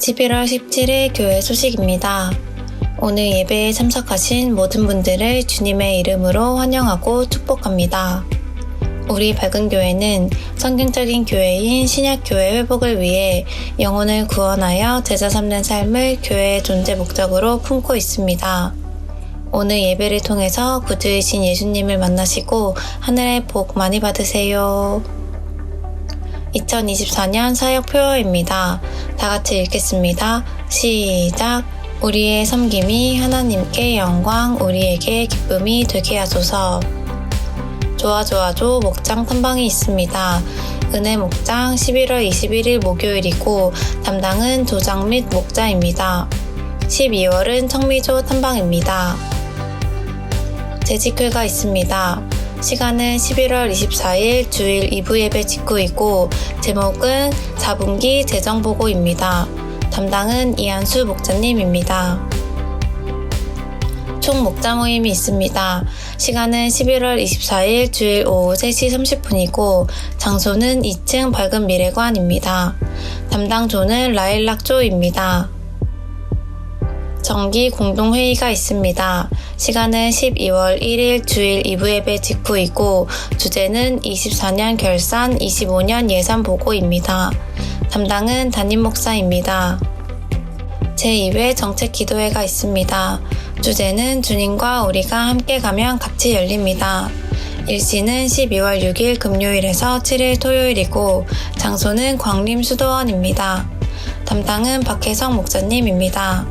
11월 17일 교회 소식입니다. 오늘 예배에 참석하신 모든 분들을 주님의 이름으로 환영하고 축복합니다. 우리 밝은 교회는 성경적인 교회인 신약교회 회복을 위해 영혼을 구원하여 제자 삼는 삶을 교회의 존재 목적으로 품고 있습니다. 오늘 예배를 통해서 구주이신 예수님을 만나시고 하늘의 복 많이 받으세요. 2024년 사역 표어입니다. 다 같이 읽겠습니다. 시작! 우리의 섬김이 하나님께 영광, 우리에게 기쁨이 되게 하소서. 좋아조 목장 탐방이 있습니다. 은혜 목장 11월 21일 목요일이고 담당은 조장 및 목자입니다. 12월은 청미조 탐방입니다. 재직회가 있습니다. 시간은 11월 24일 주일 2부 예배 직후이고 제목은 4분기 재정보고입니다. 담당은 이한수 목자님입니다. 총 목자 모임이 있습니다. 시간은 11월 24일 주일 오후 3시 30분이고 장소는 2층 밝은 미래관입니다. 담당조는 라일락조입니다. 정기 공동회의가 있습니다. 시간은 12월 1일 주일 2부 예배 직후이고 주제는 24년 결산 25년 예산 보고입니다. 담당은 담임 목사입니다. 제2회 정책 기도회가 있습니다. 주제는 주님과 우리가 함께 가면 같이 열립니다. 일시는 12월 6일 금요일에서 7일 토요일이고 장소는 광림수도원입니다. 담당은 박혜성 목사님입니다.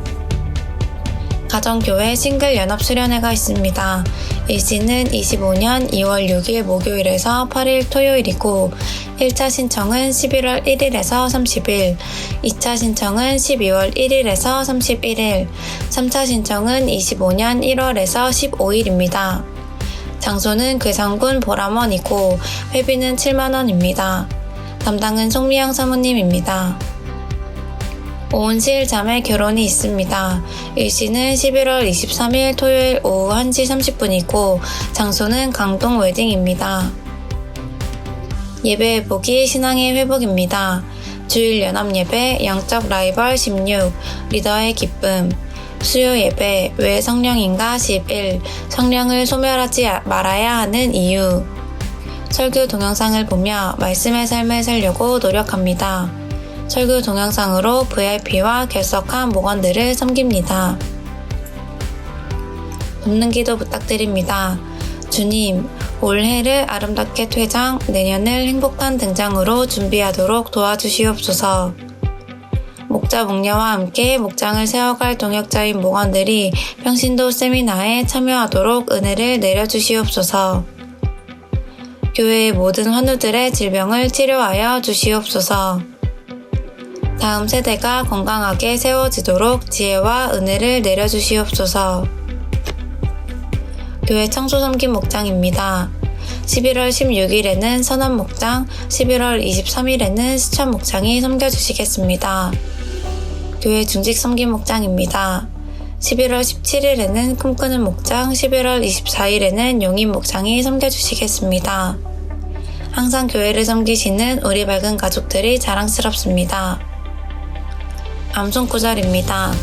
가정교회 싱글 연합수련회가 있습니다. 일시는 25년 2월 6일 목요일에서 8일 토요일이고 1차 신청은 11월 1일에서 30일, 2차 신청은 12월 1일에서 31일, 3차 신청은 25년 1월에서 15일입니다. 장소는 괴산군 보람원이고 회비는 7만원입니다. 담당은 송미영 사모님입니다. 오은실 자매 결혼이 있습니다. 일시는 11월 23일 토요일 오후 1시 30분이고 장소는 강동 웨딩입니다. 예배 회복이 신앙의 회복입니다. 주일 연합 예배 영적 라이벌 16 리더의 기쁨 수요 예배 왜 성령인가 11 성령을 소멸하지 말아야 하는 이유 설교 동영상을 보며 말씀의 삶을 살려고 노력합니다. 설교 동영상으로 VIP와 결석한 목원들을 섬깁니다. 돕는 기도 부탁드립니다. 주님, 올해를 아름답게 퇴장, 내년을 행복한 등장으로 준비하도록 도와주시옵소서. 목자 목녀와 함께 목장을 세워갈 동역자인 목원들이 평신도 세미나에 참여하도록 은혜를 내려주시옵소서. 교회의 모든 환우들의 질병을 치료하여 주시옵소서. 다음 세대가 건강하게 세워지도록 지혜와 은혜를 내려주시옵소서. 교회 청소 섬김 목장입니다. 11월 16일에는 선원 목장, 11월 23일에는 수천 목장이 섬겨주시겠습니다. 교회 중직 섬김 목장입니다. 11월 17일에는 꿈꾸는 목장, 11월 24일에는 용인 목장이 섬겨주시겠습니다. 항상 교회를 섬기시는 우리 밝은 가족들이 자랑스럽습니다. 암송 구절입니다.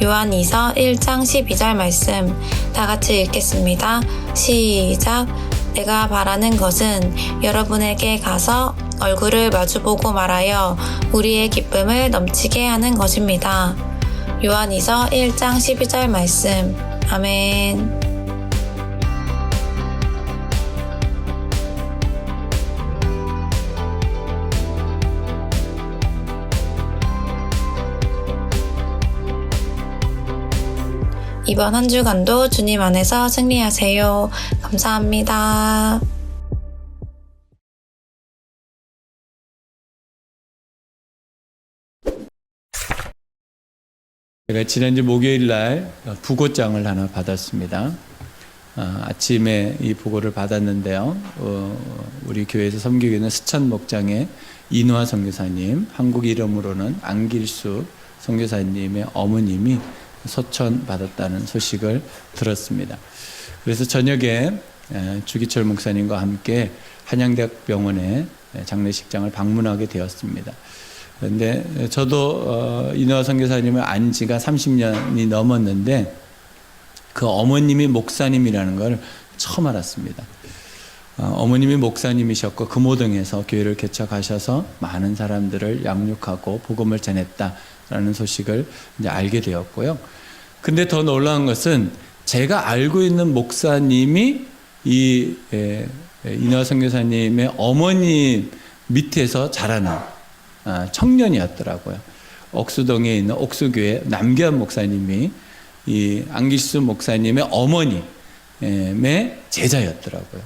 요한 2서 1장 12절 말씀 다 같이 읽겠습니다. 시작! 내가 바라는 것은 여러분에게 가서 얼굴을 마주보고 말하여 우리의 기쁨을 넘치게 하는 것입니다. 요한 2서 1장 12절 말씀 아멘. 이번 한 주간도 주님 안에서 승리하세요. 감사합니다. 제가 지난주 목요일 날 부고장을 하나 받았습니다. 아침에 이 부고를 받았는데요. 우리 교회에서 섬기고 있는 스천 목장의 이누아 선교사님, 한국 이름으로는 안길수 선교사님의 어머님이 소천 받았다는 소식을 들었습니다. 그래서 저녁에 주기철 목사님과 함께 한양대학병원의 장례식장을 방문하게 되었습니다. 그런데 저도 이노아 선교사님을 안 지가 30년이 넘었는데 그 어머님이 목사님이라는 걸 처음 알았습니다. 어머님이 목사님이셨고 금호동에서 교회를 개척하셔서 많은 사람들을 양육하고 복음을 전했다라는 소식을 이제 알게 되었고요. 근데 더 놀라운 것은 제가 알고 있는 목사님이 이 이노아 선교사님의 어머님 밑에서 자라난 청년이었더라고요. 옥수동에 있는 옥수교회 남기환 목사님이 이 안기수 목사님의 어머님의 제자였더라고요.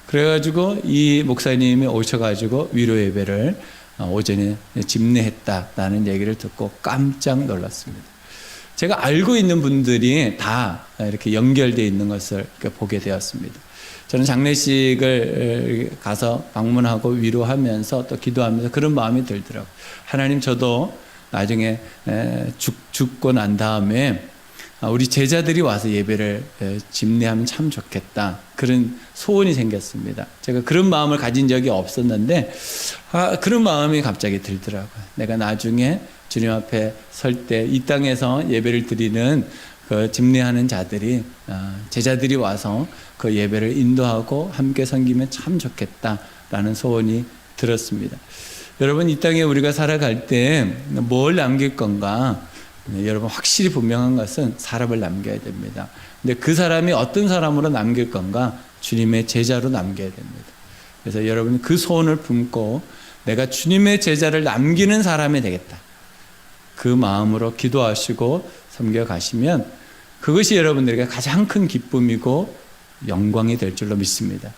그래가지고 이 목사님이 오셔가지고 위로 예배를 오전에 집례했다라는 얘기를 듣고 깜짝 놀랐습니다. 제가 알고 있는 분들이 다 이렇게 연결되어 있는 것을 보게 되었습니다. 저는 장례식을 가서 방문하고 위로하면서 또 기도하면서 그런 마음이 들더라고요. 하나님, 저도 나중에 죽고 난 다음에 우리 제자들이 와서 예배를 집례하면 참 좋겠다, 그런 소원이 생겼습니다. 제가 그런 마음을 가진 적이 없었는데 그런 마음이 갑자기 들더라고요. 내가 나중에 주님 앞에 설 때 이 땅에서 예배를 드리는 그 집례하는 자들이 제자들이 와서 그 예배를 인도하고 함께 섬기면 참 좋겠다라는 소원이 들었습니다. 여러분, 이 땅에 우리가 살아갈 때 뭘 남길 건가? 여러분, 확실히 분명한 것은 사람을 남겨야 됩니다. 근데 그 사람이 어떤 사람으로 남길 건가? 주님의 제자로 남겨야 됩니다. 그래서 여러분, 그 소원을 품고 내가 주님의 제자를 남기는 사람이 되겠다, 그 마음으로 기도하시고 섬겨가시면 그것이 여러분들에게 가장 큰 기쁨이고 영광이 될 줄로 믿습니다.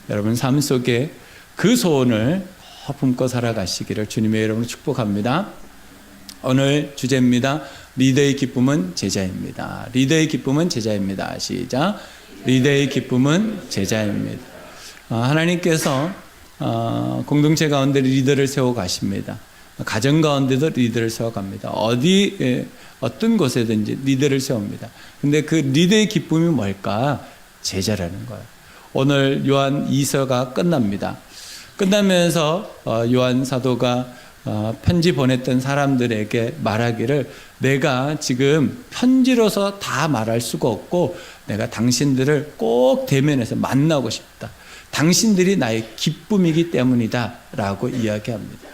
여러분 삶 속에 그 소원을 품고 살아가시기를 주님의 이름으로 축복합니다. 오늘 주제입니다. 리더의 기쁨은 제자입니다. 리더의 기쁨은 제자입니다. 시작. 리더의 기쁨은 제자입니다. 하나님께서 공동체 가운데 리더를 세워 가십니다. 가정 가운데도 리더를 세워갑니다. 어떤 곳에든지 리더를 세웁니다. 근데 그 리더의 기쁨이 뭘까? 제자라는 거예요. 오늘 요한 2서가 끝납니다. 끝나면서 요한 사도가 편지 보냈던 사람들에게 말하기를, 내가 지금 편지로서 다 말할 수가 없고 내가 당신들을 꼭 대면해서 만나고 싶다. 당신들이 나의 기쁨이기 때문이다 라고 이야기합니다.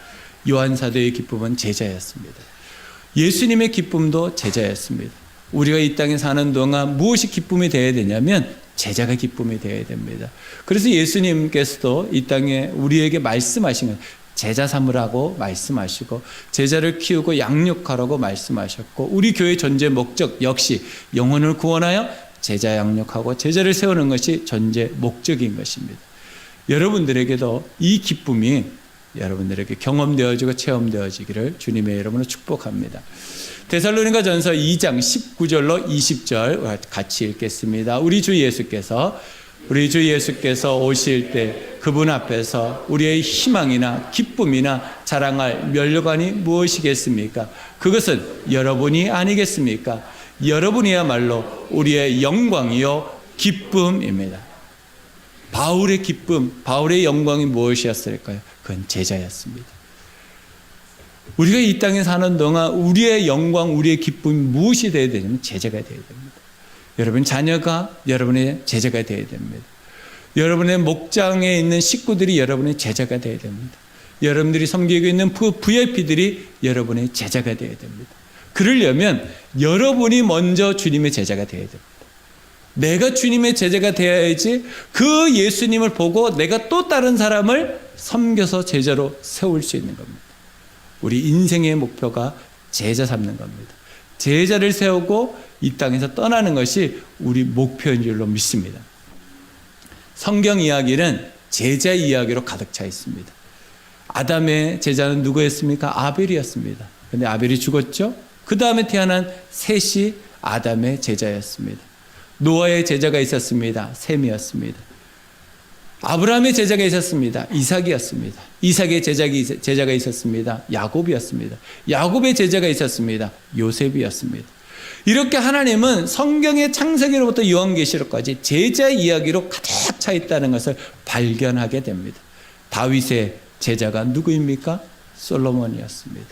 요한 사도의 기쁨은 제자였습니다. 예수님의 기쁨도 제자였습니다. 우리가 이 땅에 사는 동안 무엇이 기쁨이 되어야 되냐면 제자가 기쁨이 되어야 됩니다. 그래서 예수님께서도 이 땅에 우리에게 말씀하신 것, 제자 삼으라고 말씀하시고 제자를 키우고 양육하라고 말씀하셨고, 우리 교회의 존재 목적 역시 영혼을 구원하여 제자 양육하고 제자를 세우는 것이 존재 목적인 것입니다. 여러분들에게도 이 기쁨이 여러분들에게 경험되어지고 체험되어지기를 주님의 이름으로 축복합니다. 데살로니가 전서 2장 19절로 20절 같이 읽겠습니다. 우리 주 예수께서 오실 때 그분 앞에서 우리의 희망이나 기쁨이나 자랑할 면류관이 무엇이겠습니까? 그것은 여러분이 아니겠습니까? 여러분이야말로 우리의 영광이요 기쁨입니다. 바울의 기쁨, 바울의 영광이 무엇이었을까요? 그건 제자였습니다. 우리가 이 땅에 사는 동안 우리의 영광, 우리의 기쁨이 무엇이 되어야 되냐면 제자가 되어야 됩니다. 여러분 자녀가 여러분의 제자가 되어야 됩니다. 여러분의 목장에 있는 식구들이 여러분의 제자가 되어야 됩니다. 여러분들이 섬기고 있는 VIP들이 여러분의 제자가 되어야 됩니다. 그러려면 여러분이 먼저 주님의 제자가 되어야 됩니다. 내가 주님의 제자가 되어야지 그 예수님을 보고 내가 또 다른 사람을 섬겨서 제자로 세울 수 있는 겁니다. 우리 인생의 목표가 제자 삼는 겁니다. 제자를 세우고 이 땅에서 떠나는 것이 우리 목표인 줄로 믿습니다. 성경 이야기는 제자 이야기로 가득 차 있습니다. 아담의 제자는 누구였습니까? 아벨이었습니다. 그런데 아벨이 죽었죠. 그 다음에 태어난 셋이 아담의 제자였습니다. 노아의 제자가 있었습니다. 셈이었습니다. 아브라함의 제자가 있었습니다. 이삭이었습니다. 이삭의 제자가 있었습니다. 야곱이었습니다. 야곱의 제자가 있었습니다. 요셉이었습니다. 이렇게 하나님은 성경의 창세기로부터 요한계시록까지 제자 이야기로 가득 차 있다는 것을 발견하게 됩니다. 다윗의 제자가 누구입니까? 솔로몬이었습니다.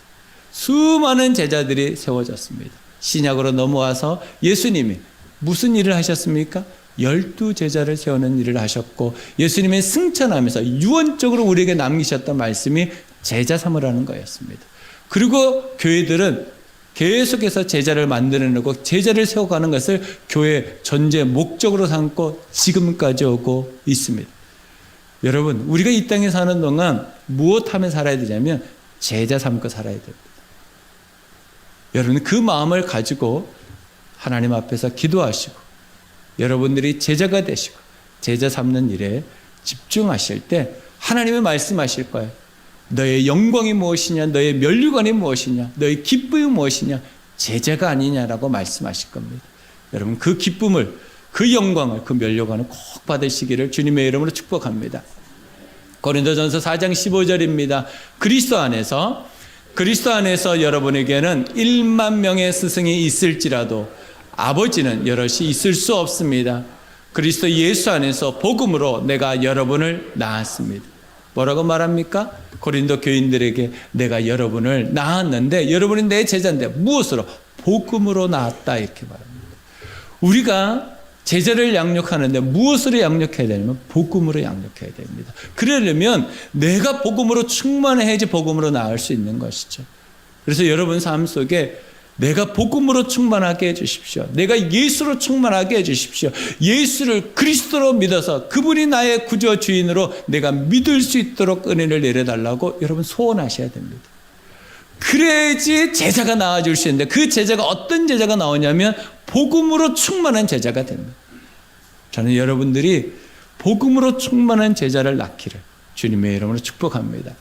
수많은 제자들이 세워졌습니다. 신약으로 넘어와서 예수님이 무슨 일을 하셨습니까? 12제자를 세우는 일을 하셨고 예수님의 승천하면서 유언적으로 우리에게 남기셨던 말씀이 제자 삼으라는 거였습니다. 그리고 교회들은 계속해서 제자를 만들어내고 제자를 세워가는 것을 교회 전제 목적으로 삼고 지금까지 오고 있습니다. 여러분, 우리가 이 땅에 사는 동안 무엇하며 살아야 되냐면 제자 삼고 살아야 됩니다. 여러분, 그 마음을 가지고 하나님 앞에서 기도하시고 여러분들이 제자가 되시고 제자 삼는 일에 집중하실 때 하나님이 말씀하실 거예요. 너의 영광이 무엇이냐, 너의 면류관이 무엇이냐, 너의 기쁨이 무엇이냐, 제자가 아니냐라고 말씀하실 겁니다. 여러분, 그 기쁨을, 그 영광을, 그 면류관을 꼭 받으시기를 주님의 이름으로 축복합니다. 고린도전서 4장 15절입니다. 그리스도 안에서 여러분에게는 1만 명의 스승이 있을지라도 아버지는 여럿이 있을 수 없습니다. 그리스도 예수 안에서 복음으로 내가 여러분을 낳았습니다. 뭐라고 말합니까? 고린도 교인들에게 내가 여러분을 낳았는데 여러분이 내 제자인데 무엇으로? 복음으로 낳았다 이렇게 말합니다. 우리가 제자를 양육하는데 무엇으로 양육해야 되냐면 복음으로 양육해야 됩니다. 그러려면 내가 복음으로 충만해야지 복음으로 나을 수 있는 것이죠. 그래서 여러분 삶 속에 내가 복음으로 충만하게 해주십시오. 내가 예수로 충만하게 해주십시오. 예수를 그리스도로 믿어서 그분이 나의 구주 주인으로 내가 믿을 수 있도록 은혜를 내려달라고 여러분 소원하셔야 됩니다. 그래야지 제자가 나아질 수 있는데 그 제자가 어떤 제자가 나오냐면 복음으로 충만한 제자가 됩니다. 저는 여러분들이 복음으로 충만한 제자를 낳기를 주님의 이름으로 축복합니다.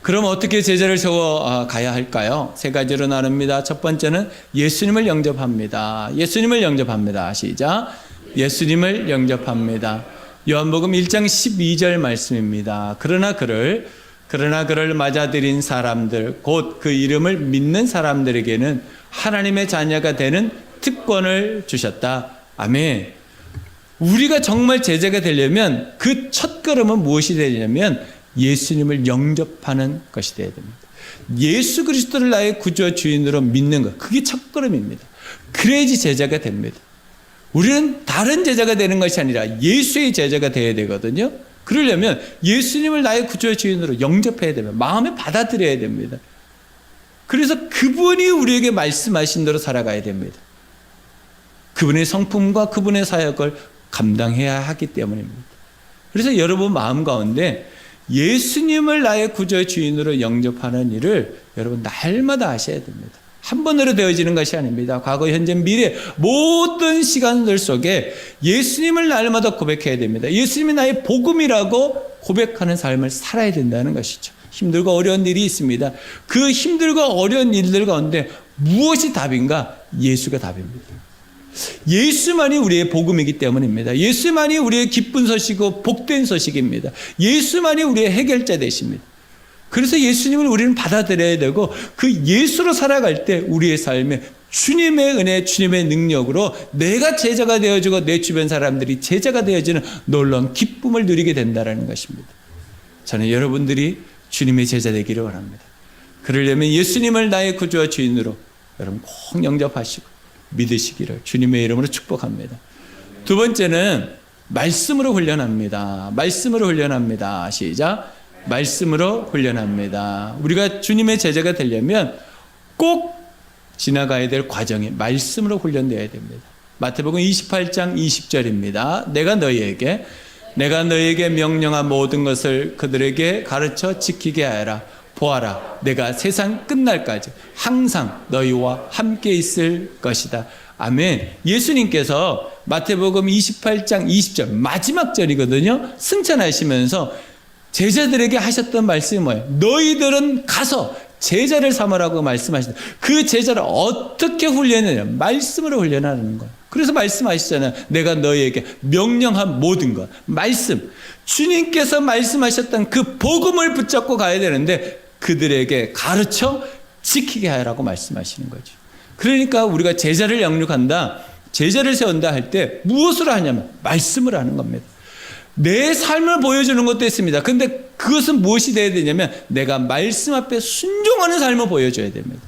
그럼 어떻게 제자를 세워 가야 할까요? 세 가지로 나눕니다. 첫 번째는 예수님을 영접합니다. 예수님을 영접합니다. 시작. 예수님을 영접합니다. 요한복음 1장 12절 말씀입니다. 그러나 그를 맞아들인 사람들, 곧 그 이름을 믿는 사람들에게는 하나님의 자녀가 되는 특권을 주셨다. 아멘. 우리가 정말 제자가 되려면 그 첫 걸음은 무엇이 되냐면 예수님을 영접하는 것이 되어야 됩니다. 예수 그리스도를 나의 구주와 주인으로 믿는 것, 그게 첫 걸음입니다. 그래야지 제자가 됩니다. 우리는 다른 제자가 되는 것이 아니라 예수의 제자가 되어야 되거든요. 그러려면 예수님을 나의 구주와 주인으로 영접해야 됩니다. 마음에 받아들여야 됩니다. 그래서 그분이 우리에게 말씀하신 대로 살아가야 됩니다. 그분의 성품과 그분의 사역을 감당해야 하기 때문입니다. 그래서 여러분 마음 가운데 예수님을 나의 구주와 주인으로 영접하는 일을 여러분 날마다 하셔야 됩니다. 한 번으로 되어지는 것이 아닙니다. 과거, 현재, 미래 모든 시간들 속에 예수님을 날마다 고백해야 됩니다. 예수님이 나의 복음이라고 고백하는 삶을 살아야 된다는 것이죠. 힘들고 어려운 일이 있습니다. 그 힘들고 어려운 일들 가운데 무엇이 답인가? 예수가 답입니다. 예수만이 우리의 복음이기 때문입니다. 예수만이 우리의 기쁜 소식이고 복된 소식입니다. 예수만이 우리의 해결자 되십니다. 그래서 예수님을 우리는 받아들여야 되고 그 예수로 살아갈 때 우리의 삶에 주님의 은혜, 주님의 능력으로 내가 제자가 되어지고 내 주변 사람들이 제자가 되어지는 놀라운 기쁨을 누리게 된다는 것입니다. 저는 여러분들이 주님의 제자 되기를 원합니다. 그러려면 예수님을 나의 구주와 주인으로 여러분 꼭 영접하시고 믿으시기를 주님의 이름으로 축복합니다. 두 번째는 말씀으로 훈련합니다. 말씀으로 훈련합니다. 시작. 말씀으로 훈련합니다. 우리가 주님의 제자가 되려면 꼭 지나가야 될 과정이 말씀으로 훈련되어야 됩니다. 마태복음 28장 20절입니다. 내가 너희에게 명령한 모든 것을 그들에게 가르쳐 지키게 하여라. 보아라, 내가 세상 끝날까지 항상 너희와 함께 있을 것이다. 아멘. 예수님께서 마태복음 28장 20절 마지막 절이거든요. 승천하시면서 제자들에게 하셨던 말씀이 뭐예요? 너희들은 가서 제자를 삼으라고 말씀하시다. 그 제자를 어떻게 훈련해야 말씀으로 훈련하는 거예요. 그래서 말씀하시잖아요. 내가 너희에게 명령한 모든 것. 말씀. 주님께서 말씀하셨던 그 복음을 붙잡고 가야 되는데 그들에게 가르쳐 지키게 하라고 말씀하시는 거죠. 그러니까 우리가 제자를 양육한다, 제자를 세운다 할 때 무엇으로 하냐면 말씀을 하는 겁니다. 내 삶을 보여주는 것도 있습니다. 근데 그것은 무엇이 되어야 되냐면 내가 말씀 앞에 순종하는 삶을 보여줘야 됩니다.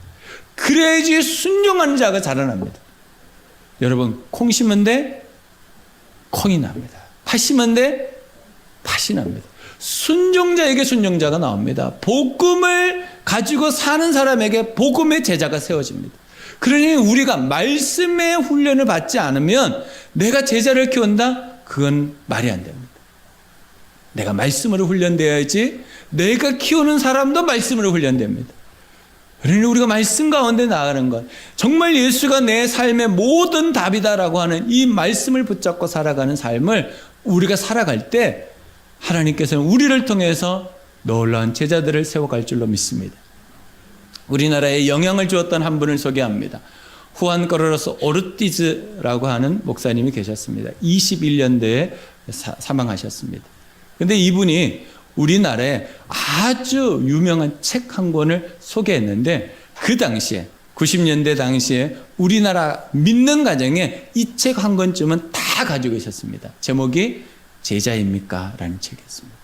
그래야지 순종하는 자가 자라납니다. 여러분, 콩 심은 데 콩이 납니다. 팥 심은 데 팥이 납니다. 순종자에게 순종자가 나옵니다. 복음을 가지고 사는 사람에게 복음의 제자가 세워집니다. 그러니 우리가 말씀의 훈련을 받지 않으면 내가 제자를 키운다? 그건 말이 안 됩니다. 내가 말씀으로 훈련되어야지 내가 키우는 사람도 말씀으로 훈련됩니다. 그러니 우리가 말씀 가운데 나가는 것, 정말 예수가 내 삶의 모든 답이다라고 하는 이 말씀을 붙잡고 살아가는 삶을 우리가 살아갈 때 하나님께서는 우리를 통해서 놀라운 제자들을 세워갈 줄로 믿습니다. 우리나라에 영향을 주었던 한 분을 소개합니다. 후안 까르로스 오르티즈라고 하는 목사님이 계셨습니다. 21년대에 사망하셨습니다. 그런데 이분이 우리나라에 아주 유명한 책 한 권을 소개했는데 그 당시에 90년대 당시에 우리나라 믿는 가정에 이 책 한 권쯤은 다 가지고 있었습니다. 제목이 제자입니까? 라는 책이었습니다.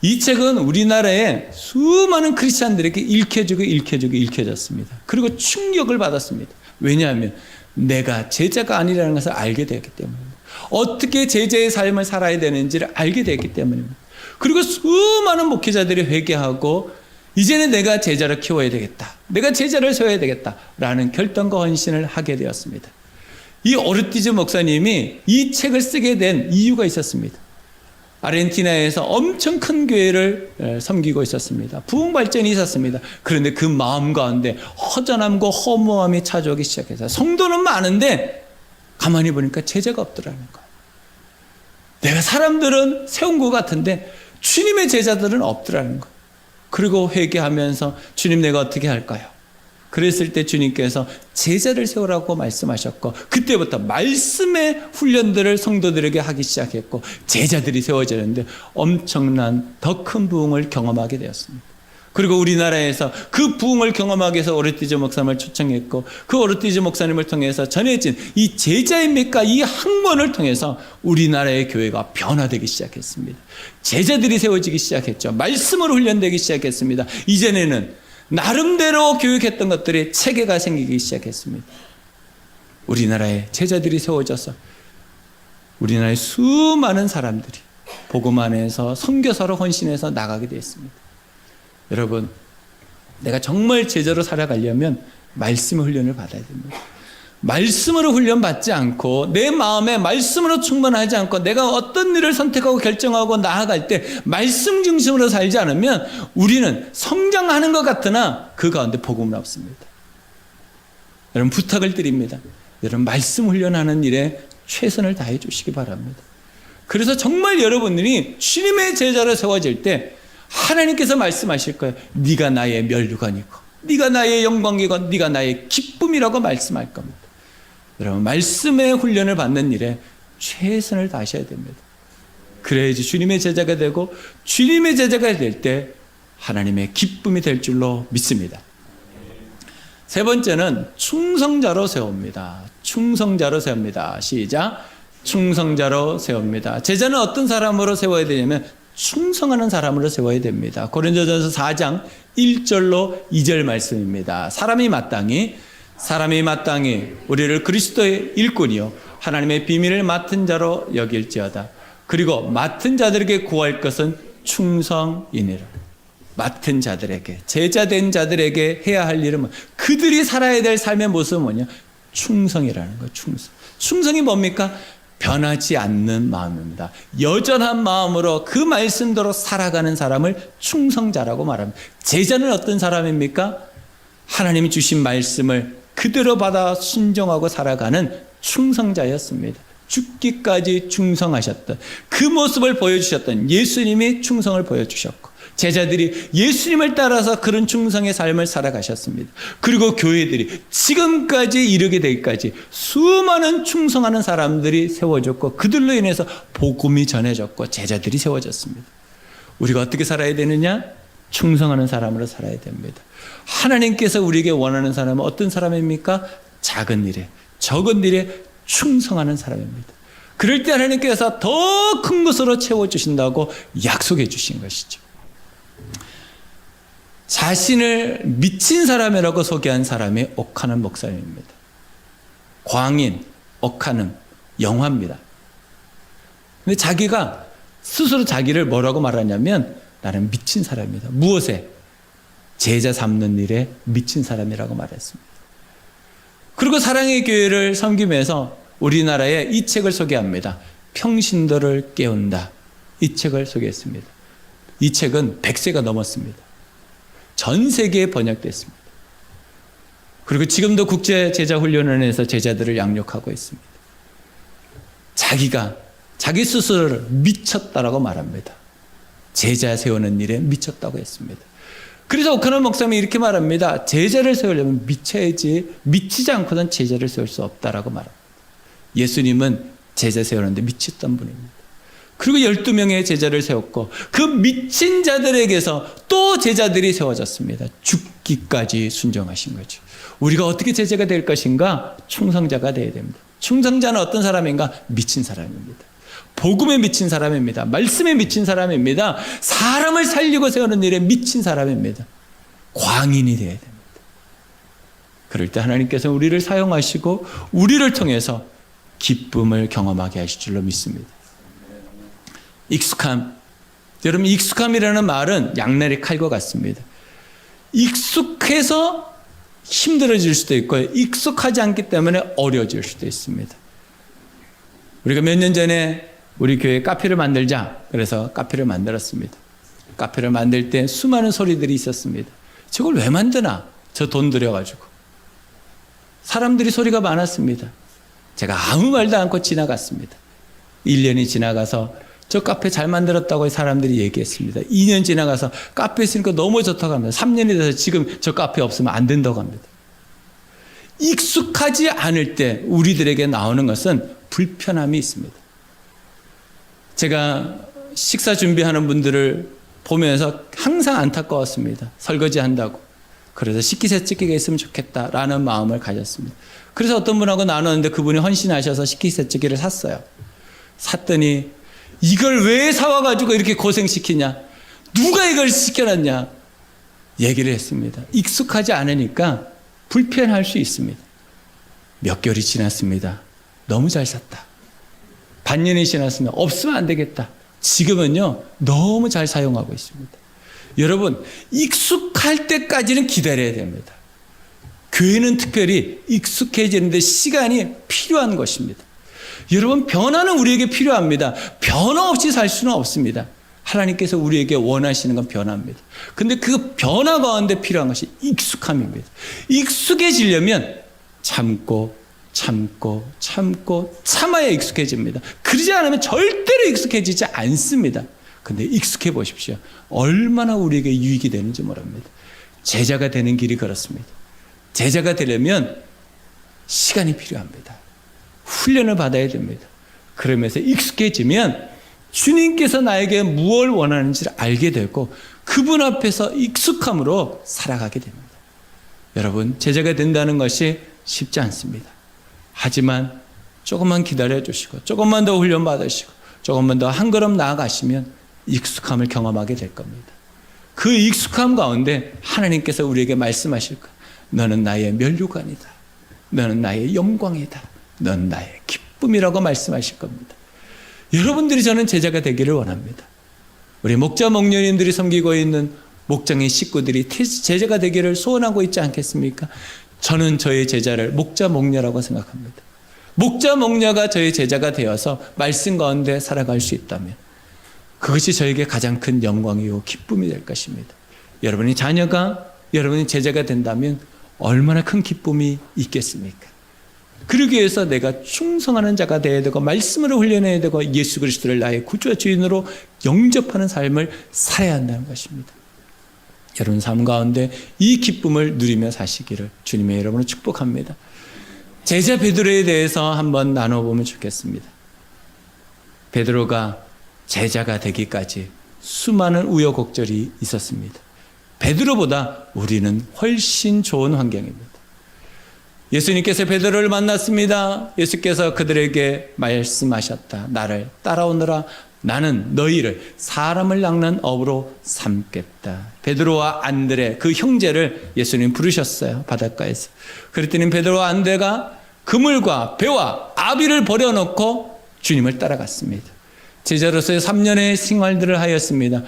이 책은 우리나라의 수많은 크리스찬들에게 읽혀졌습니다. 그리고 충격을 받았습니다. 왜냐하면 내가 제자가 아니라는 것을 알게 되었기 때문입니다. 어떻게 제자의 삶을 살아야 되는지를 알게 되었기 때문입니다. 그리고 수많은 목회자들이 회개하고 이제는 내가 제자를 키워야 되겠다. 내가 제자를 세워야 되겠다라는 결단과 헌신을 하게 되었습니다. 이 오르티즈 목사님이 이 책을 쓰게 된 이유가 있었습니다. 아르헨티나에서 엄청 큰 교회를 섬기고 있었습니다. 부흥 발전이 있었습니다. 그런데 그 마음 가운데 허전함과 허무함이 찾아오기 시작해서 성도는 많은데 가만히 보니까 제자가 없더라는 거예요. 내가 사람들은 세운 것 같은데 주님의 제자들은 없더라는 거예요. 그리고 회개하면서 주님 내가 어떻게 할까요? 그랬을 때 주님께서 제자를 세우라고 말씀하셨고 그때부터 말씀의 훈련들을 성도들에게 하기 시작했고 제자들이 세워지는데 엄청난 더 큰 부흥을 경험하게 되었습니다. 그리고 우리나라에서 그 부흥을 경험하기 위해서 오르티즈 목사님을 초청했고 그 오르티즈 목사님을 통해서 전해진 이 제자입니까? 이 학문을 통해서 우리나라의 교회가 변화되기 시작했습니다. 제자들이 세워지기 시작했죠. 말씀으로 훈련되기 시작했습니다. 이전에는 나름대로 교육했던 것들이 체계가 생기기 시작했습니다. 우리나라에 제자들이 세워져서 우리나라의 수많은 사람들이 복음 안에서 선교사로 헌신해서 나가게 되었습니다. 여러분, 내가 정말 제자로 살아가려면 말씀의 훈련을 받아야 됩니다. 말씀으로 훈련받지 않고 내 마음에 말씀으로 충만하지 않고 내가 어떤 일을 선택하고 결정하고 나아갈 때 말씀 중심으로 살지 않으면 우리는 성장하는 것 같으나 그 가운데 복음은 없습니다. 여러분, 부탁을 드립니다. 여러분, 말씀 훈련하는 일에 최선을 다해 주시기 바랍니다. 그래서 정말 여러분들이 주님의 제자로 세워질 때 하나님께서 말씀하실 거예요. 네가 나의 면류관이고 네가 나의 영광이고 네가 나의 기쁨이라고 말씀할 겁니다. 여러분, 말씀의 훈련을 받는 일에 최선을 다하셔야 됩니다. 그래야지 주님의 제자가 되고 주님의 제자가 될 때 하나님의 기쁨이 될 줄로 믿습니다. 세 번째는 충성자로 세웁니다. 충성자로 세웁니다. 시작. 충성자로 세웁니다. 제자는 어떤 사람으로 세워야 되냐면 충성하는 사람으로 세워야 됩니다. 고린도전서 4장 1절로 2절 말씀입니다. 사람이 마땅히 우리를 그리스도의 일꾼이요 하나님의 비밀을 맡은 자로 여길지어다. 그리고 맡은 자들에게 구할 것은 충성이니라. 맡은 자들에게, 제자된 자들에게 해야 할 일은 그들이 살아야 될 삶의 모습은 뭐냐? 충성이라는 거예요. 충성이 뭡니까? 변하지 않는 마음입니다. 여전한 마음으로 그 말씀대로 살아가는 사람을 충성자라고 말합니다. 제자는 어떤 사람입니까? 하나님이 주신 말씀을 그대로 받아 순종하고 살아가는 충성자였습니다. 죽기까지 충성하셨던 그 모습을 보여주셨던 예수님이 충성을 보여주셨고 제자들이 예수님을 따라서 그런 충성의 삶을 살아가셨습니다. 그리고 교회들이 지금까지 이르게 되기까지 수많은 충성하는 사람들이 세워졌고 그들로 인해서 복음이 전해졌고 제자들이 세워졌습니다. 우리가 어떻게 살아야 되느냐? 충성하는 사람으로 살아야 됩니다. 하나님께서 우리에게 원하는 사람은 어떤 사람입니까? 작은 일에, 적은 일에 충성하는 사람입니다. 그럴 때 하나님께서 더 큰 것으로 채워주신다고 약속해 주신 것이죠. 자신을 미친 사람이라고 소개한 사람이 옥하는 목사님입니다. 광인, 옥하는 영화입니다. 근데 자기가 스스로 자기를 뭐라고 말하냐면 나는 미친 사람이다. 무엇에? 제자 삼는 일에 미친 사람이라고 말했습니다. 그리고 사랑의 교회를 섬기면서 우리나라에 이 책을 소개합니다. 평신도를 깨운다. 이 책을 소개했습니다. 이 책은 100세가 넘었습니다. 전 세계에 번역됐습니다. 그리고 지금도 국제 제자 훈련원에서 제자들을 양육하고 있습니다. 자기가 자기 스스로를 미쳤다라고 말합니다. 제자 세우는 일에 미쳤다고 했습니다. 그래서 오카노 목사님이 이렇게 말합니다. 제자를 세우려면 미쳐야지, 미치지 않고는 제자를 세울 수 없다라고 말합니다. 예수님은 제자 세우는데 미쳤던 분입니다. 그리고 12명의 제자를 세웠고 그 미친 자들에게서 또 제자들이 세워졌습니다. 죽기까지 순종하신 거죠. 우리가 어떻게 제자가 될 것인가? 충성자가 되어야 됩니다. 충성자는 어떤 사람인가? 미친 사람입니다. 복음에 미친 사람입니다. 말씀에 미친 사람입니다. 사람을 살리고 세우는 일에 미친 사람입니다. 광인이 되어야 됩니다. 그럴 때 하나님께서 우리를 사용하시고 우리를 통해서 기쁨을 경험하게 하실 줄로 믿습니다. 익숙함. 여러분, 익숙함이라는 말은 양날의 칼과 같습니다. 익숙해서 힘들어질 수도 있고요. 익숙하지 않기 때문에 어려워질 수도 있습니다. 우리가 몇 년 전에 우리 교회에 카페를 만들자. 그래서 카페를 만들었습니다. 카페를 만들 때 수많은 소리들이 있었습니다. 저걸 왜 만드나? 저 돈 들여가지고. 사람들이 소리가 많았습니다. 제가 아무 말도 않고 지나갔습니다. 1년이 지나가서 저 카페 잘 만들었다고 사람들이 얘기했습니다. 2년 지나가서 카페 있으니까 너무 좋다고 합니다. 3년이 돼서 지금 저 카페 없으면 안 된다고 합니다. 익숙하지 않을 때 우리들에게 나오는 것은 불편함이 있습니다. 제가 식사 준비하는 분들을 보면서 항상 안타까웠습니다. 설거지 한다고. 그래서 식기세척기가 있으면 좋겠다라는 마음을 가졌습니다. 그래서 어떤 분하고 나눴는데 그분이 헌신하셔서 식기세척기를 샀어요. 샀더니 이걸 왜 사와가지고 이렇게 고생시키냐? 누가 이걸 시켜놨냐? 얘기를 했습니다. 익숙하지 않으니까 불편할 수 있습니다. 몇 개월이 지났습니다. 너무 잘 샀다. 반년이 지났으면 없으면 안 되겠다. 지금은요, 너무 잘 사용하고 있습니다. 여러분, 익숙할 때까지는 기다려야 됩니다. 교회는 특별히 익숙해지는데 시간이 필요한 것입니다. 여러분, 변화는 우리에게 필요합니다. 변화 없이 살 수는 없습니다. 하나님께서 우리에게 원하시는 건 변화입니다. 근데 그 변화 가운데 필요한 것이 익숙함입니다. 익숙해지려면 참아야 익숙해집니다. 그러지 않으면 절대로 익숙해지지 않습니다. 근데 익숙해 보십시오. 얼마나 우리에게 유익이 되는지 모릅니다. 제자가 되는 길이 그렇습니다. 제자가 되려면 시간이 필요합니다. 훈련을 받아야 됩니다. 그러면서 익숙해지면 주님께서 나에게 무엇을 원하는지를 알게 되고 그분 앞에서 익숙함으로 살아가게 됩니다. 여러분, 제자가 된다는 것이 쉽지 않습니다. 하지만 조금만 기다려 주시고 조금만 더 훈련 받으시고 조금만 더 한 걸음 나아가시면 익숙함을 경험하게 될 겁니다. 그 익숙함 가운데 하나님께서 우리에게 말씀하실 거예요. 너는 나의 면류관이다. 너는 나의 영광이다. 넌 나의 기쁨이라고 말씀하실 겁니다. 여러분들이 저는 제자가 되기를 원합니다. 우리 목자 목녀님들이 섬기고 있는 목장의 식구들이 제자가 되기를 소원하고 있지 않겠습니까? 저는 저의 제자를 목자 목녀라고 생각합니다. 목자 목녀가 저의 제자가 되어서 말씀 가운데 살아갈 수 있다면 그것이 저에게 가장 큰 영광이고 기쁨이 될 것입니다. 여러분이 자녀가 여러분이 제자가 된다면 얼마나 큰 기쁨이 있겠습니까? 그러기 위해서 내가 충성하는 자가 되어야 되고 말씀으로 훈련해야 되고 예수 그리스도를 나의 구주와 주인으로 영접하는 삶을 살아야 한다는 것입니다. 여러분 삶 가운데 이 기쁨을 누리며 사시기를 주님의 이름으로 축복합니다. 제자 베드로에 대해서 한번 나눠보면 좋겠습니다. 베드로가 제자가 되기까지 수많은 우여곡절이 있었습니다. 베드로보다 우리는 훨씬 좋은 환경입니다. 예수님께서 베드로를 만났습니다. 예수께서 그들에게 말씀하셨다. 나를 따라오너라. 나는 너희를 사람을 낚는 어부로 삼겠다. 베드로와 안드레 그 형제를 예수님 부르셨어요. 바닷가에서. 그랬더니 베드로와 안드레가 그물과 배와 아비를 버려놓고 주님을 따라갔습니다. 제자로서의 3년의 생활들을 하였습니다.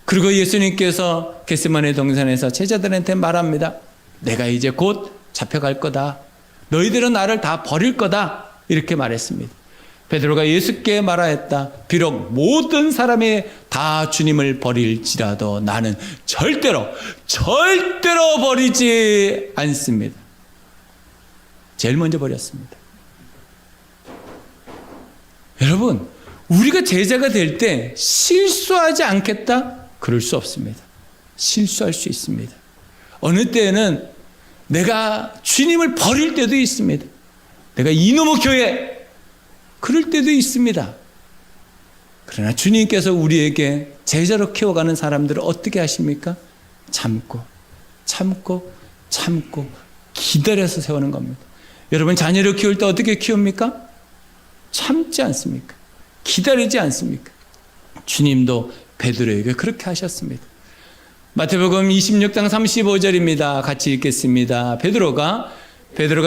그리고 예수님께서 겟세마네 동산에서 제자들한테 말합니다. 내가 이제 곧 잡혀갈 거다. 너희들은 나를 다 버릴 거다. 이렇게 말했습니다. 베드로가 예수께 말하였다. 비록 모든 사람이 다 주님을 버릴지라도 나는 절대로 버리지 않습니다. 제일 먼저 버렸습니다. 여러분, 우리가 제자가 될 때 실수하지 않겠다? 그럴 수 없습니다. 실수할 수 있습니다. 어느 때에는 내가 주님을 버릴 때도 있습니다. 내가 이놈의 교회 그럴 때도 있습니다. 그러나 주님께서 우리에게 제자로 키워가는 사람들을 어떻게 하십니까? 참고 기다려서 세우는 겁니다. 여러분 자녀를 키울 때 어떻게 키웁니까? 참지 않습니까? 기다리지 않습니까? 주님도 베드로에게 그렇게 하셨습니다. 마태복음 26장 35절입니다. 같이 읽겠습니다. 베드로가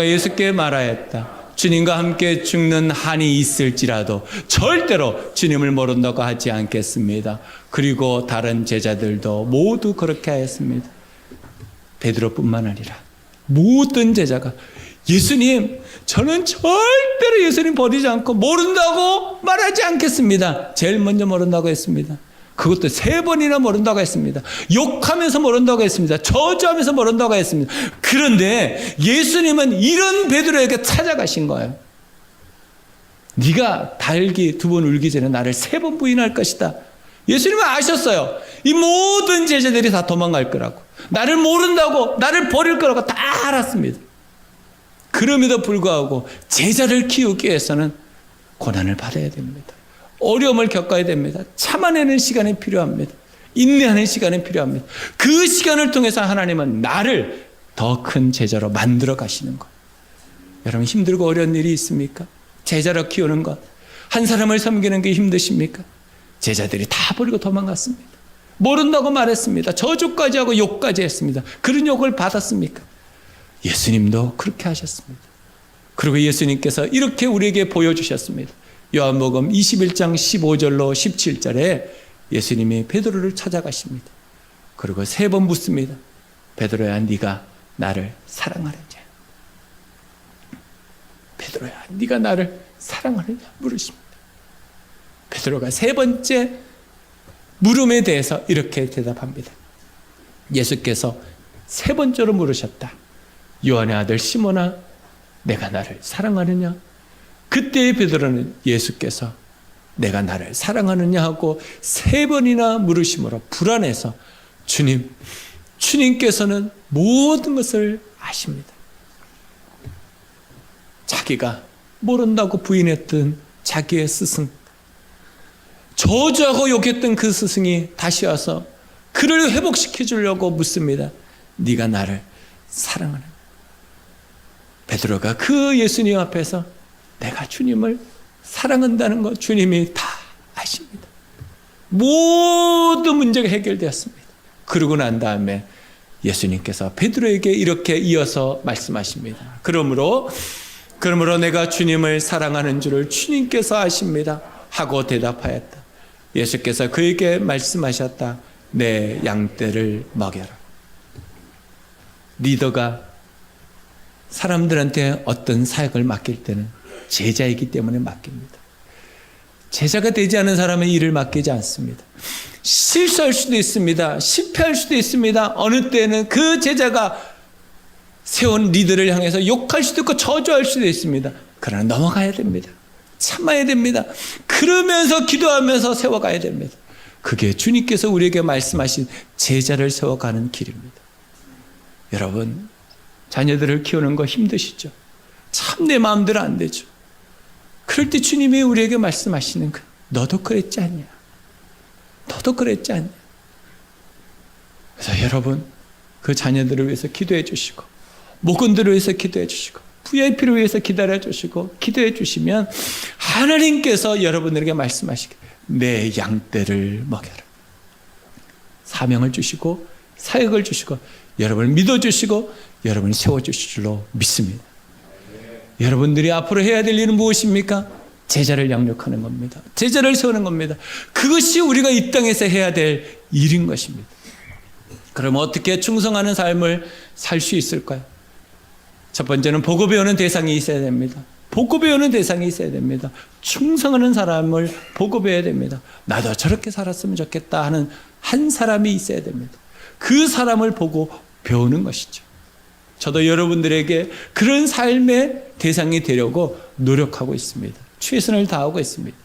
예수께 말하였다. 주님과 함께 죽는 한이 있을지라도 절대로 주님을 모른다고 하지 않겠습니다. 그리고 다른 제자들도 모두 그렇게 하였습니다. 베드로뿐만 아니라 모든 제자가 예수님, 저는 절대로 예수님 버리지 않고 모른다고 말하지 않겠습니다. 제일 먼저 모른다고 했습니다. 그것도 3번이나 모른다고 했습니다. 욕하면서 모른다고 했습니다. 저주하면서 모른다고 했습니다. 그런데 예수님은 이런 베드로에게 찾아가신 거예요. 네가 달기 2번 울기 전에 나를 3번 부인할 것이다. 예수님은 아셨어요. 이 모든 제자들이 다 도망갈 거라고. 나를 모른다고, 나를 버릴 거라고 다 알았습니다. 그럼에도 불구하고 제자를 키우기 위해서는 고난을 받아야 됩니다. 어려움을 겪어야 됩니다. 참아내는 시간이 필요합니다. 인내하는 시간이 필요합니다. 그 시간을 통해서 하나님은 나를 더 큰 제자로 만들어 가시는 것. 여러분 힘들고 어려운 일이 있습니까? 제자로 키우는 것. 한 사람을 섬기는 게 힘드십니까? 제자들이 다 버리고 도망갔습니다. 모른다고 말했습니다. 저주까지 하고 욕까지 했습니다. 그런 욕을 받았습니까? 예수님도 그렇게 하셨습니다. 그리고 예수님께서 이렇게 우리에게 보여주셨습니다. 요한복음 21장 15절로 17절에 예수님이 베드로를 찾아가십니다. 그리고 3번 묻습니다. 베드로야, 네가 나를 사랑하느냐? 베드로야, 네가 나를 사랑하느냐? 물으십니다. 베드로가 3번째 물음에 대해서 이렇게 대답합니다. 예수께서 3번째로 물으셨다. 요한의 아들 시몬아, 내가 나를 사랑하느냐? 그때 베드로는 예수께서 내가 나를 사랑하느냐 하고 3번이나 물으심으로 불안해서 주님께서는 모든 것을 아십니다. 자기가 모른다고 부인했던 자기의 스승, 저주하고 욕했던 그 스승이 다시 와서 그를 회복시켜 주려고 묻습니다. 네가 나를 사랑하느냐? 베드로가 그 예수님 앞에서 내가 주님을 사랑한다는 것 주님이 다 아십니다. 모든 문제가 해결되었습니다. 그러고 난 다음에 예수님께서 베드로에게 이렇게 이어서 말씀하십니다. 그러므로 내가 주님을 사랑하는 줄을 주님께서 아십니다. 하고 대답하였다. 예수께서 그에게 말씀하셨다. 내 양떼를 먹여라. 리더가 사람들한테 어떤 사역을 맡길 때는 제자이기 때문에 맡깁니다. 제자가 되지 않은 사람은 일을 맡기지 않습니다. 실수할 수도 있습니다. 실패할 수도 있습니다. 어느 때는 그 제자가 세운 리더를 향해서 욕할 수도 있고 저주할 수도 있습니다. 그러나 넘어가야 됩니다. 참아야 됩니다. 그러면서 기도하면서 세워가야 됩니다. 그게 주님께서 우리에게 말씀하신 제자를 세워가는 길입니다. 여러분, 자녀들을 키우는 거 힘드시죠? 참 내 마음대로 안 되죠. 그럴 때 주님이 우리에게 말씀하시는 거, 너도 그랬지 않냐? 너도 그랬지 않냐? 그래서 여러분, 그 자녀들을 위해서 기도해 주시고, 목원들을 위해서 기도해 주시고, VIP를 위해서 기다려 주시고 기도해 주시면 하나님께서 여러분들에게 말씀하시길 내 양떼를 먹여라. 사명을 주시고 사역을 주시고 여러분을 믿어주시고 여러분을 세워주실 줄로 믿습니다. 여러분들이 앞으로 해야 될 일은 무엇입니까? 제자를 양육하는 겁니다. 제자를 세우는 겁니다. 그것이 우리가 이 땅에서 해야 될 일인 것입니다. 그럼 어떻게 충성하는 삶을 살 수 있을까요? 첫 번째는 보고 배우는 대상이 있어야 됩니다. 보고 배우는 대상이 있어야 됩니다. 충성하는 사람을 보고 배워야 됩니다. 나도 저렇게 살았으면 좋겠다 하는 한 사람이 있어야 됩니다. 그 사람을 보고 배우는 것이죠. 저도 여러분들에게 그런 삶의 대상이 되려고 노력하고 있습니다. 최선을 다하고 있습니다.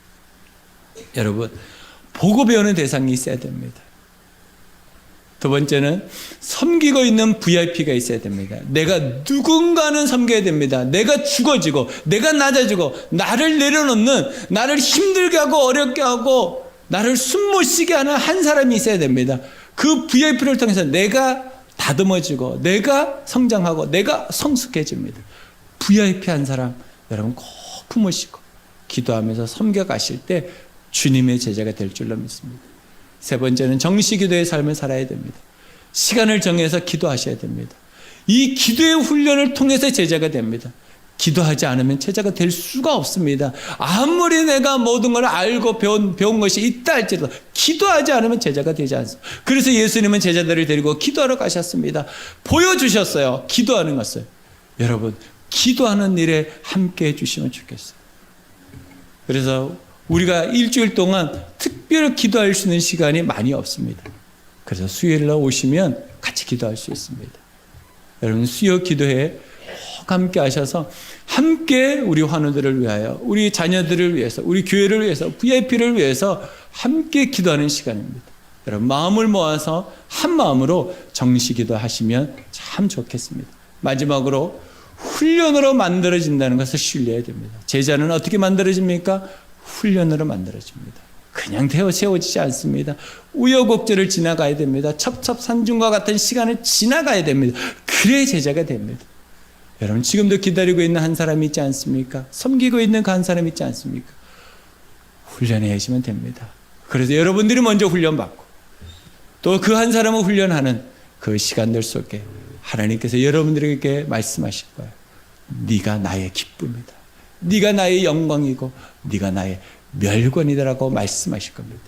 여러분, 보고 배우는 대상이 있어야 됩니다. 두 번째는 섬기고 있는 VIP가 있어야 됩니다. 내가 누군가는 섬겨야 됩니다. 내가 죽어지고 내가 낮아지고 나를 내려놓는, 나를 힘들게 하고 어렵게 하고 나를 숨 못 쉬게 하는 한 사람이 있어야 됩니다. 그 VIP를 통해서 내가 다듬어지고 내가 성장하고 내가 성숙해집니다. VIP 한 사람 여러분 꼭 품으시고 기도하면서 섬겨가실 때 주님의 제자가 될 줄로 믿습니다. 세 번째는 정시기도의 삶을 살아야 됩니다. 시간을 정해서 기도하셔야 됩니다. 이 기도의 훈련을 통해서 제자가 됩니다. 기도하지 않으면 제자가 될 수가 없습니다. 아무리 내가 모든 걸 알고 배운 것이 있다 할지라도 기도하지 않으면 제자가 되지 않습니다. 그래서 예수님은 제자들을 데리고 기도하러 가셨습니다. 보여주셨어요. 기도하는 것을. 여러분, 기도하는 일에 함께 해주시면 좋겠어요. 그래서 우리가 일주일 동안 특별히 기도할 수 있는 시간이 많이 없습니다. 그래서 수요일날 오시면 같이 기도할 수 있습니다. 여러분, 수요 기도회 꼭 함께 하셔서 함께 우리 환우들을 위하여, 우리 자녀들을 위해서, 우리 교회를 위해서, VIP를 위해서 함께 기도하는 시간입니다. 여러분, 마음을 모아서 한 마음으로 정시 기도하시면 참 좋겠습니다. 마지막으로 훈련으로 만들어진다는 것을 신뢰해야 됩니다. 제자는 어떻게 만들어집니까? 훈련으로 만들어집니다. 그냥 세워지지 않습니다. 우여곡절을 지나가야 됩니다. 첩첩산중과 같은 시간을 지나가야 됩니다. 그래야 제자가 됩니다. 여러분, 지금도 기다리고 있는 한 사람이 있지 않습니까? 섬기고 있는 그 한 사람이 있지 않습니까? 훈련해 하시면 됩니다. 그래서 여러분들이 먼저 훈련받고 또 그 한 사람을 훈련하는 그 시간들 속에 하나님께서 여러분들에게 말씀하실 거예요. 네가 나의 기쁨이다. 네가 나의 영광이고 네가 나의 멸관이다라고 말씀하실 겁니다.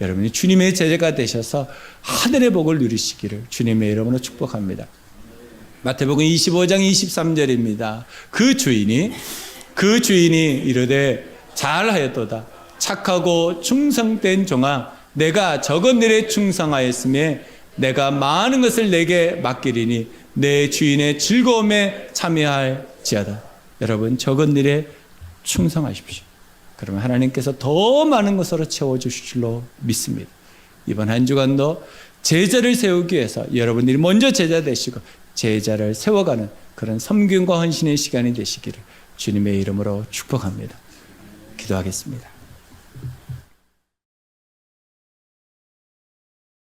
여러분이 주님의 제자가 되셔서 하늘의 복을 누리시기를 주님의 이름으로 축복합니다. 마태복음 25장 23절입니다. 그 주인이 이르되 잘하였도다. 착하고 충성된 종아, 내가 적은 일에 충성하였음에 내가 많은 것을 내게 맡기리니 내 주인의 즐거움에 참여할지어다. 여러분, 적은 일에 충성하십시오. 그러면 하나님께서 더 많은 것으로 채워주실 줄로 믿습니다. 이번 한 주간도 제자를 세우기 위해서 여러분들이 먼저 제자 되시고 제자를 세워가는 그런 섬김과 헌신의 시간이 되시기를 주님의 이름으로 축복합니다. 기도하겠습니다.